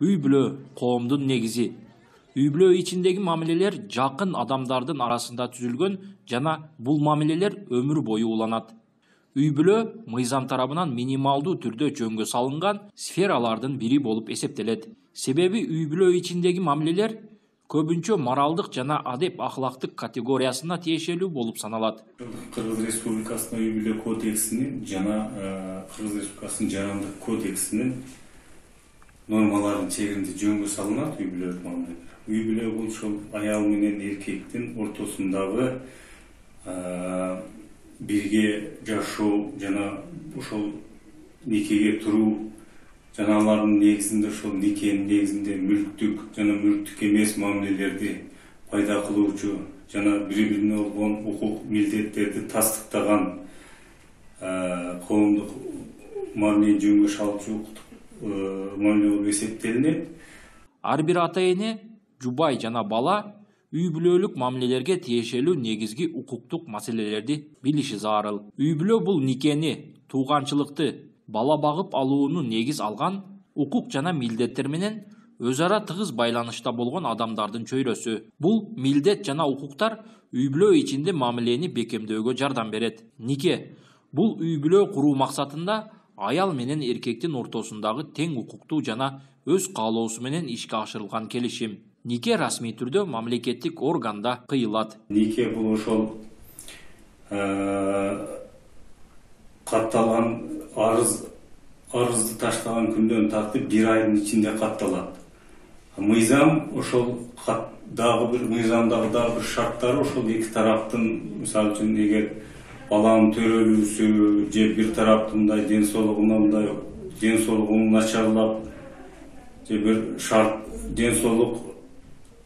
Үй бүлө коомдун негизи. Үй бүлө ичиндеги мамилелер жакын адамдардын арасында түзүлгөн жана бул мамилелер өмүр бою уланат. Үй бүлө мыйзам тарабынан минималдуу түрдө жөнгө салынган сфералардын бири болуп эсептелет. Себеби үй бүлө ичиндеги мамилелер көбүнчө моралдык жана адеп ахлактык категориясына тиешелүү болуп саналат. Кыргыз Республикасынын үй бүлө кодексинин жана Кыргыз Республикасынын жарандык кодексинин нормаларын чегинде жөнгө салынат үй бүлө мамилелери. Үй бүлө бул ошол аял менен эркектин ортосундагы бирге жашоо жана ошол никеге туруу жана алардын негизинде ошол никенин негизинде мүлктүк жана мүлктүк эмес мамилелерди пайда кылуучу жана бири бирине болгон укук милдеттерди тастыктаган коомдук мамилени жөнгө салуучу мамиле болуп эсептелинет. Ар бир ата эне, жубай жана бала үй бүлөлүк мамилелерге тиешелүү негизги укуктук маселелерди билиши зарыл. Үй бүлө бул никени, тууганчылыкты, бала багып алууну негиз алган укук жана милдеттер менен өз ара тыгыз байланышта болгон адамдардын чөйрөсү. Бул милдет жана укуктар үй бүлө ичинде мамилени бекемдөөгө жардам берет. Нике бул үй бүлө куруу максатында аял менен эркектин ортосундагы тең укуктуу жана өз каалоосу менен ишке ашырылган келишим. Нике расмий түрдө мамлекеттик органда кыйылат. Нике бул ошол катталган арызды таштаган күндөн тартып бир айдын ичинде катталат. Мыйзам ошол дагы бир мыйзамдагы дагы бир шарттары ошол эки тараптын, мисалы үчүн эгер баланын төрөлүүсү же бир тараптын мындай ден соолугу начарлап же бир ден соолук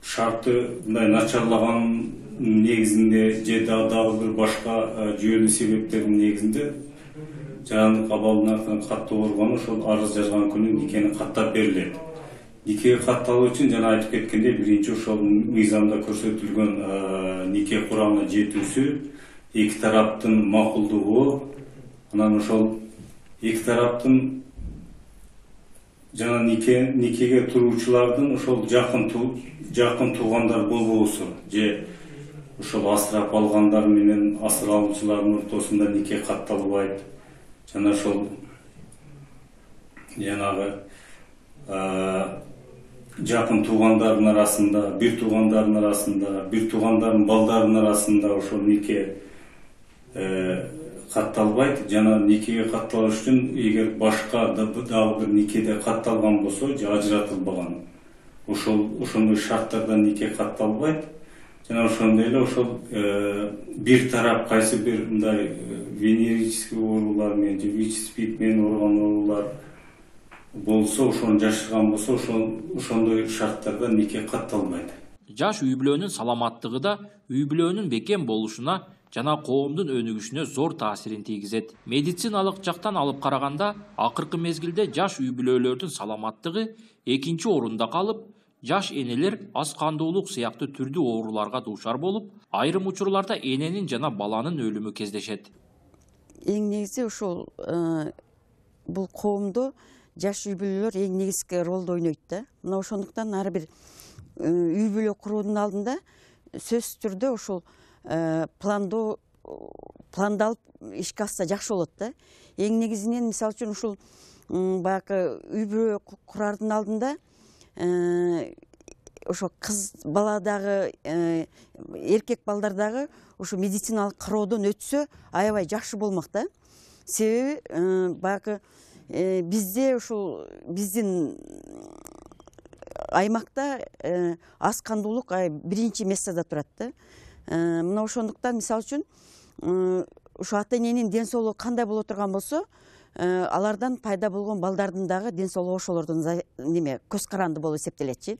шарты мындай начарлаган негизинде же дагы бир башка жүйөлүү себептердин негизинде жарандык абалдын артынан каттоо органы ошол арыз жазган күнү никени каттап берилет. Нике катталуу үчүн жана айтып кеткендей биринчи ошол мыйзамда көрсөтүлгөн нике курамына жетүүсү, эки тараптын макулдугу, анан ошол эки тараптын жана никеге туруучулардын ошол жакын туугандар болбоосу же ошол асырап алгандар менен асыр алуучулардын ортосунда нике катталбайт. Жана ошол жанагы жакын туугандардын арасында, бир туугандардын балдарынын арасында ошол нике катталбайт. Жана никеге катталыш үчүн эгер башка дагы бир никеде катталган болсо же ажыратылбаган, ошондой шарттарда нике катталбайт. Жана ошондой эле ошол бир тарап кайсы бир мындай венерический оорулар менен же ВИЧ/СПИД менен ооруган оорулар болсо, ошону жашырган болсо, ошондой шарттарда нике катталбайт. Жаш үй бүлөнүн саламаттыгы да үй бүлөнүн бекем болушуна жана коомдун өнүгүшүнө зор таасирин тийгизет. Медициналык жактан алып караганда, акыркы мезгилде жаш үй бүлөлөрдүн саламаттыгы экинчи орунда калып, жаш энелер аз кандуулук сыяктуу түрдүү ооруларга дуушар болуп, айрым учурларда эненин жана баланын өлүмү кездешет. Эң негизи ошол бул коомдо жаш үй бүлөлөр эң негизги ролду ойнойт да. Мына ошондуктан ар бир үй бүлө куруунун алдында сөзсүз түрдө ошол пландалып ишке ашса жакшы болот да. Эң негизинен мисалы үчүн ушул баягы үй бүлө курардын алдында ошо кыз баладагы эркек балдардагы ошо медициналык кароодон өтсө аябай жакшы болмок да. Себеби баягы бизде ушул биздин аймакта аз кандуулук биринчи местада турат да. Мына ошондуктан мисалы үчүн ушу ата эненин ден соолугу кандай боло турган болсо, алардан пайда болгон балдардын дагы ден соолугу ошолордун көз каранды болуп эсептелетчи.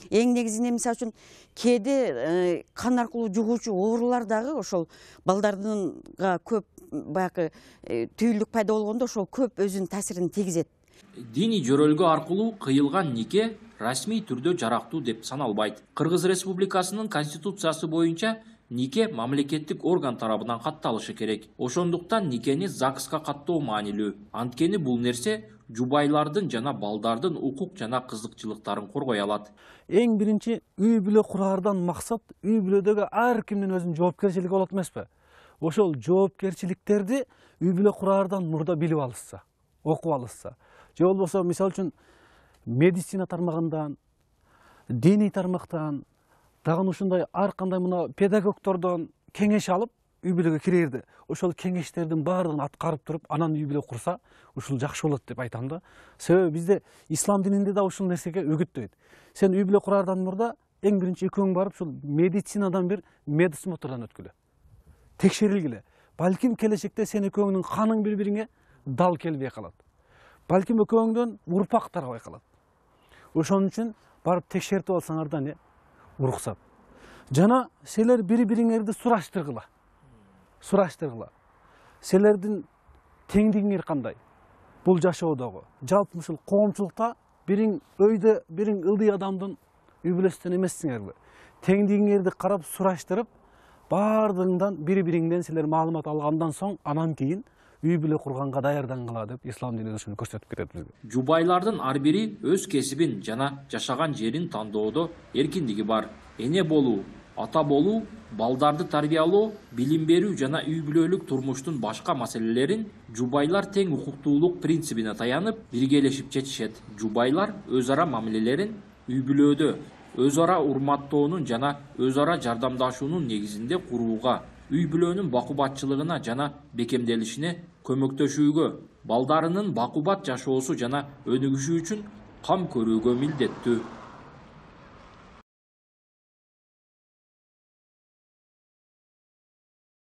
Эң негизинен мисалы үчүн кээде кан аркылуу жугуучу оорулар дагы ошол балдардынга көп баягы түйүлдүк пайда болгондо ошол көп өзүнүн таасирин тийгизет. Диний жөрөлгө аркылуу кыйылган нике расмий түрдө жарактуу деп саналбайт. Кыргыз Республикасынын конституциясы боюнча нике мамлекеттик орган тарабынан катталышы керек. Ошондуктан никени ЗАГСка каттоо маанилүү. Анткени бул нерсе жубайлардын жана балдардын укук жана кызыкчылыктарын коргой алат. Эң биринчи үй бүлө кураардан максат үй бүлөдөгү ар кимдин өзүнүн жоопкерчилиги болот эмеспи? Ошол жоопкерчиликтерди үй бүлө кураардан мурда билип алышса, окуп алышса. Же болбосо мисалы үчүн медицина тармагынан, диний тармактан, дагы ушундай ар кандай мына педагогтордон кеңеш алып үй бүлөгө кирерди. Ошол кеңештердин баардыгын аткарып туруп, анан үй бүлө курса, ушул жакшы болот деп айтам да. Себеби бизде ислам дининде да ушул нерсеге үгүттөйт. Сен үй бүлө кураардан мурда эң биринчи экөөң барып, ушул медицинадан бир медосмотрдан өткүлө. Текшерилгиле. Балким келечекте сен экөөңүн каның бири-бириңе дал келбей калат. Балким экөөңдөн урпак тарабай калат. Ошон үчүн барып текшертип алсаңардан уруксат. Жана силер бири-бириңерди сураштыргыла. Силердин теңдигиңер кандай? Бул жашоодогу. Жалпы ушул коомчулукта бириң өйдө бириң ылдый адамдын үй бүлөсүнөн эмессиңерби? Теңдигиңерди карап сураштырып, баардыгыңдан бири-бириңден силер маалымат алгандан соң, анан кийин үй бүлө курганга даярдангыла деп ислам дини ушуну көрсөтүп кетет бизге. Жубайлардын ар бири өз кесибин жана жашаган жерин тандоодо эркиндиги бар. Эне болуу, ата болуу, балдарды тарбиялоо, билим берүү жана үй бүлөлүк турмуштун башка маселелерин жубайлар тең укуктуулук принцибине таянып, биргелешип чечишет. Жубайлар өз ара мамилелерин үй бүлөдө өз ара урматтоонун жана өз ара жардамдашуунун негизинде курууга, үй бүлөнүн бакубатчылыгына жана бекемделишине көмөктөшүүгө, балдарынын бакубат жашоосу жана өнүгүшү үчүн кам көрүүгө милдеттүү.